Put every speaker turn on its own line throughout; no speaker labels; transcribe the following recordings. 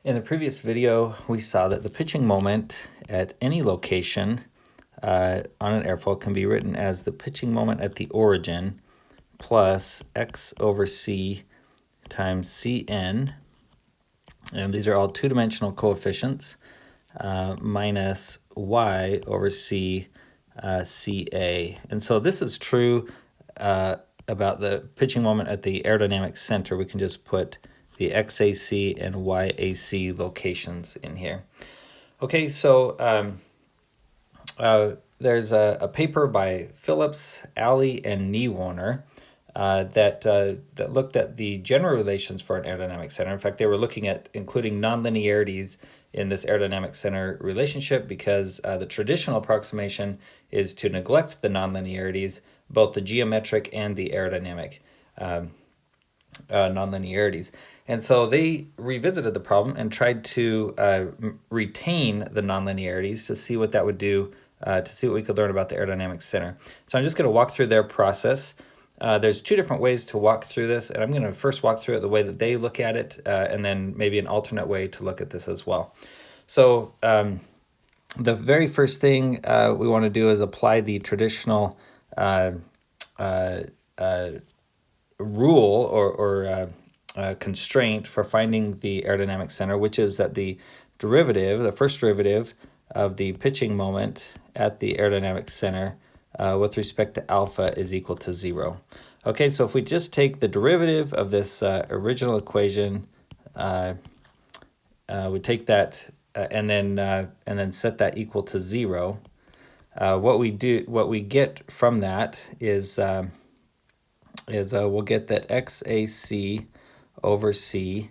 In the previous video, we saw that the pitching moment at any location on an airfoil can be written as the pitching moment at the origin plus x over c times cn, and these are all two-dimensional coefficients, minus y over c ca. And so this is true about the pitching moment at the aerodynamic center. We can just put the XAC and YAC locations in here. Okay, so there's a paper by Phillips, Alley, and Niewohner that looked at the general relations for an aerodynamic center. In fact, they were looking at including nonlinearities in this aerodynamic center relationship because the traditional approximation is to neglect the nonlinearities, both the geometric and the aerodynamic nonlinearities. And so they revisited the problem and tried to retain the nonlinearities to see what that would do, to see what we could learn about the aerodynamic center. So I'm just going to walk through their process. There's two different ways to walk through this, and I'm going to first walk through it the way that they look at it, and then maybe an alternate way to look at this as well. So the very first thing we want to do is apply the traditional rule or constraint for finding the aerodynamic center, which is that the first derivative of the pitching moment at the aerodynamic center with respect to alpha is equal to 0. Okay, so if we just take the derivative of this original equation, we take that and then set that equal to 0. What we get from that is we'll get that XAC over C,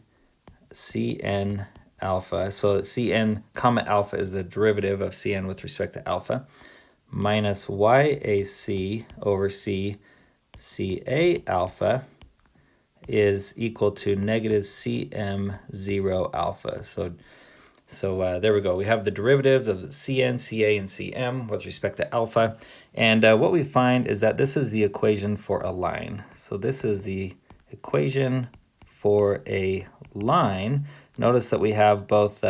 Cn alpha. So Cn comma alpha is the derivative of Cn with respect to alpha, minus YAC over C, Ca alpha is equal to negative Cm0 alpha. So there we go. We have the derivatives of Cn, Ca, and Cm with respect to alpha. And what we find is that this is the equation for a line. So this is the equation for a line. Notice that we have both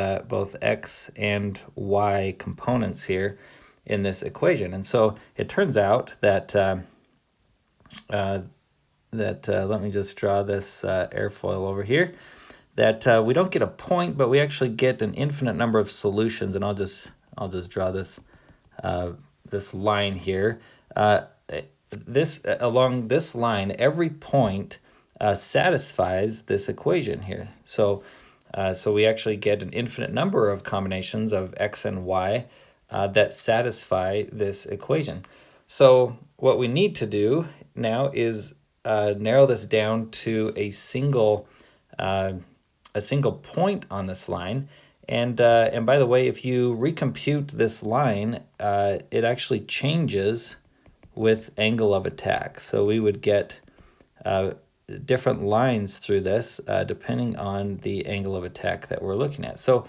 x and y components here in this equation. And so it turns out that, let me just draw this airfoil over here, that we don't get a point, but we actually get an infinite number of solutions. And I'll just draw this this line here. Along this line, every point satisfies this equation here. So we actually get an infinite number of combinations of x and y that satisfy this equation. So what we need to do now is narrow this down to a single point on this line. And by the way, if you recompute this line, it actually changes with angle of attack. So we would get different lines through this depending on the angle of attack that we're looking at. So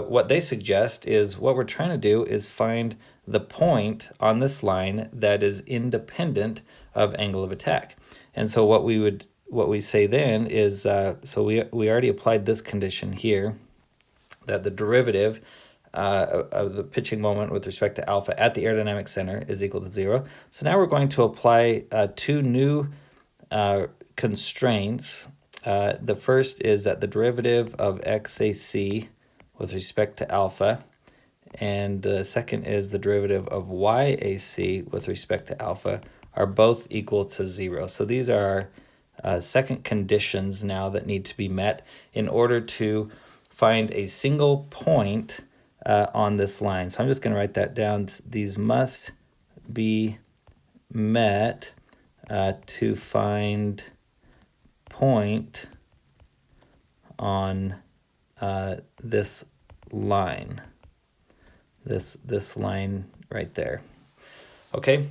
what they suggest is what we're trying to do is find the point on this line that is independent of angle of attack. And so what we say then is, so we already applied this condition here, that the derivative of the pitching moment with respect to alpha at the aerodynamic center is equal to 0. So now we're going to apply two new constraints. The first is that the derivative of XAC with respect to alpha, and the second is the derivative of YAC with respect to alpha are both equal to 0. So these are our second conditions now that need to be met in order to find a single point on this line. So I'm just going to write that down. These must be met to find point on this line. This line right there. Okay.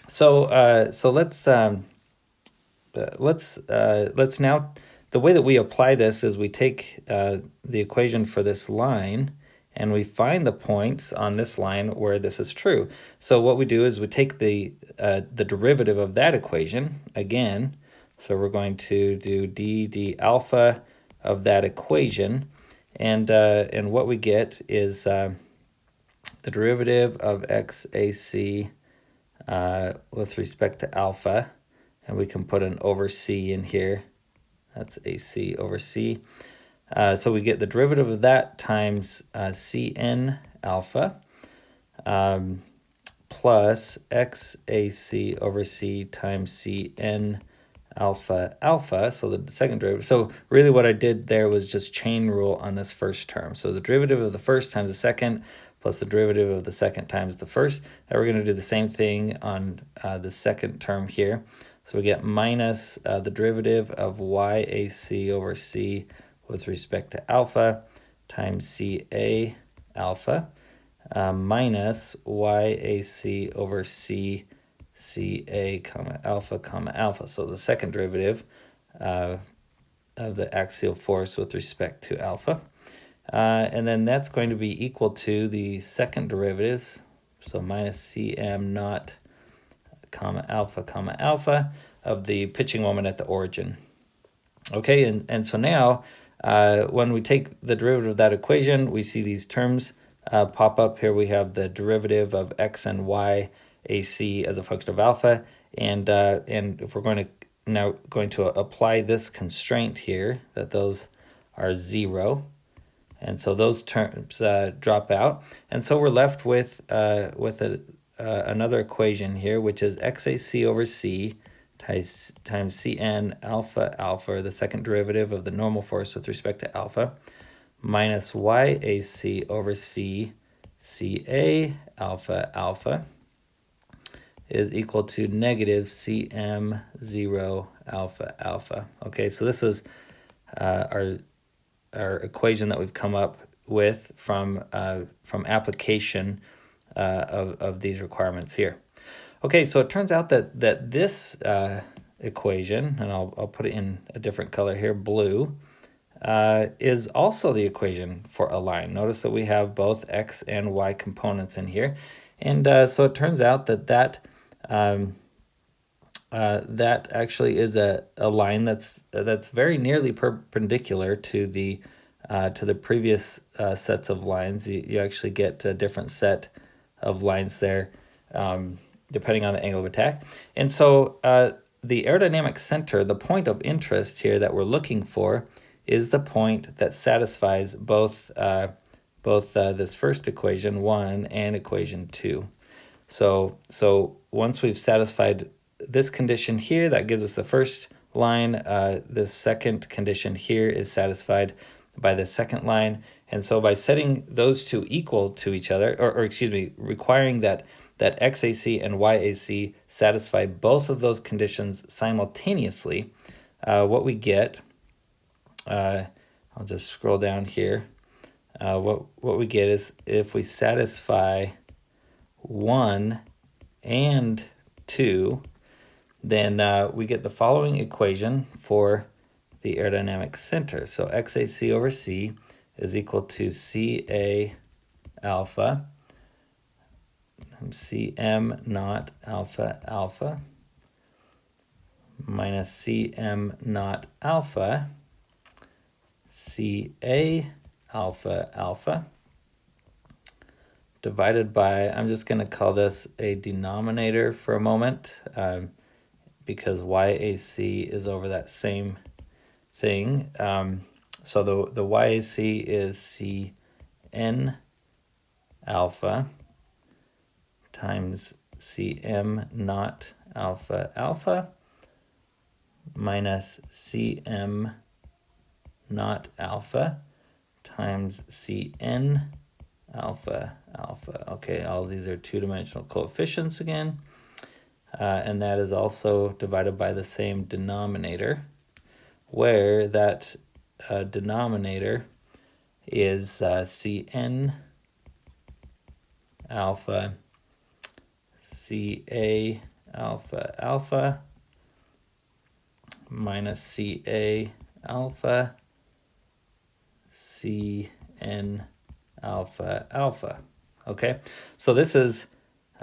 So let's now, the way that we apply this is we take the equation for this line and we find the points on this line where this is true. So what we do is we take the derivative of that equation again. So we're going to do d alpha of that equation, And what we get is the derivative of xac with respect to alpha, and we can put an over c in here. That's ac over c. So we get the derivative of that times cn alpha plus xac over c times cn alpha alpha, so the second derivative. So really what I did there was just chain rule on this first term. So the derivative of the first times the second plus the derivative of the second times the first. Now we're going to do the same thing on the second term here. So we get minus the derivative of yac over c with respect to alpha times ca alpha minus yac over c ca comma alpha. So the second derivative of the axial force with respect to alpha. And then that's going to be equal to the second derivatives, so minus cm naught comma alpha of the pitching moment at the origin. Okay, and so now when we take the derivative of that equation, we see these terms pop up. Here we have the derivative of x and y ac as a function of alpha, and if we're now going to apply this constraint here, that those are 0, and so those terms drop out, and so we're left with another equation here, which is xac over c times cn alpha, the second derivative of the normal force with respect to alpha, minus yac over c ca alpha is equal to negative cm0 alpha. Okay, so this is our equation that we've come up with from application of these requirements here. Okay, so it turns out that this equation, and I'll put it in a different color here, blue, is also the equation for a line. Notice that we have both x and y components in here, and so it turns out that actually is a line that's very nearly perpendicular to the previous sets of lines. You actually get a different set of lines there depending on the angle of attack. And so the aerodynamic center, the point of interest here that we're looking for, is the point that satisfies both this first equation 1 and equation 2. So once we've satisfied this condition here, that gives us the first line. This second condition here is satisfied by the second line. And so by setting those two equal to each other, or excuse me, requiring that xac and yac satisfy both of those conditions simultaneously, what we get, I'll just scroll down here, what we get is if we satisfy 1 and 2, then we get the following equation for the aerodynamic center. So xac over c is equal to ca alpha cm naught alpha minus cm naught alpha ca alpha divided by, I'm just going to call this a denominator for a moment because yac is over that same thing. So the yac is cn alpha times cm naught alpha minus cm naught alpha times cn alpha. Okay, all these are two-dimensional coefficients again, and that is also divided by the same denominator, where that denominator is cn alpha ca alpha minus ca alpha cn alpha. Okay, so this is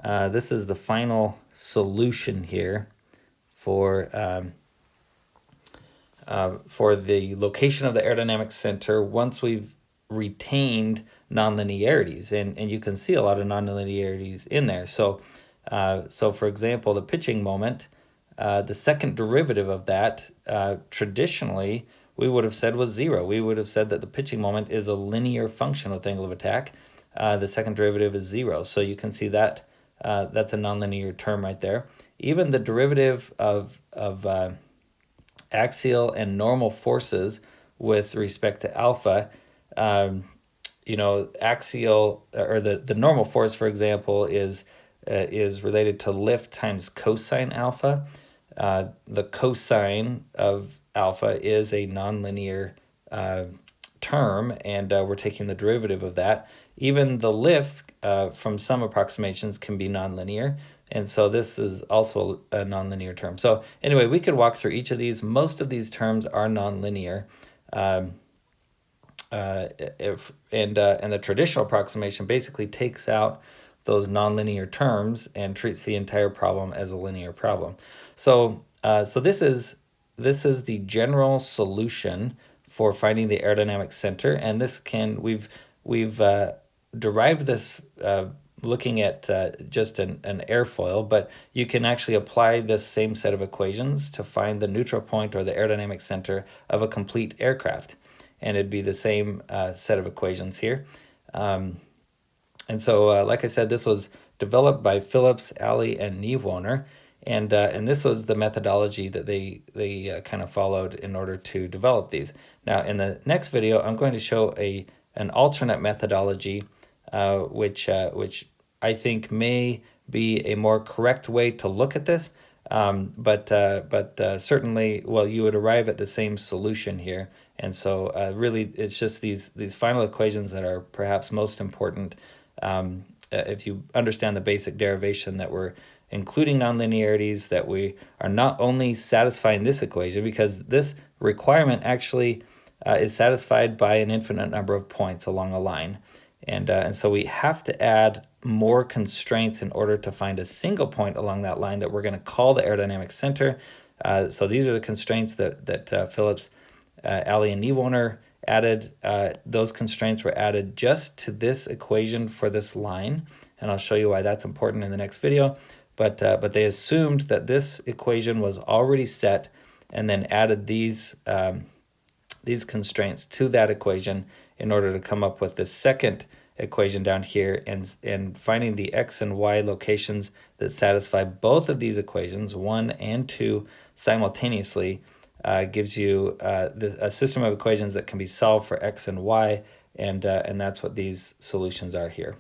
the final solution here for the location of the aerodynamic center once we've retained nonlinearities, and you can see a lot of nonlinearities in there. So for example, the pitching moment, the second derivative of that, traditionally, we would have said was 0. We would have said that the pitching moment is a linear function with angle of attack. The second derivative is 0. So you can see that that's a nonlinear term right there. Even the derivative of axial and normal forces with respect to alpha, axial, or the normal force, for example, is related to lift times cosine alpha. The cosine of alpha is a nonlinear term, and we're taking the derivative of that. Even the lift from some approximations can be nonlinear, and so this is also a nonlinear term. So anyway, we could walk through each of these. Most of these terms are nonlinear. And the traditional approximation basically takes out those nonlinear terms and treats the entire problem as a linear problem. So this is the general solution for finding the aerodynamic center, and we've derived this looking at just an airfoil, but you can actually apply this same set of equations to find the neutral point or the aerodynamic center of a complete aircraft, and it'd be the same set of equations here. And so, like I said, this was developed by Phillips, Alley, and Niewohner, and this was the methodology that they kind of followed in order to develop these. Now, in the next video, I'm going to show an alternate methodology, which I think may be a more correct way to look at this, but certainly, well, you would arrive at the same solution here. And so really, it's just these final equations that are perhaps most important. If you understand the basic derivation, that we're including nonlinearities, that we are not only satisfying this equation, because this requirement actually is satisfied by an infinite number of points along a line. And so we have to add more constraints in order to find a single point along that line that we're going to call the aerodynamic center. So these are the constraints that Phillips, Alley, and Niewohner added. Those constraints were added just to this equation for this line, and I'll show you why that's important in the next video. But they assumed that this equation was already set, and then added these constraints to that equation in order to come up with the second equation down here, and finding the x and y locations that satisfy both of these equations, 1 and 2, simultaneously, gives you a system of equations that can be solved for x and y, and that's what these solutions are here.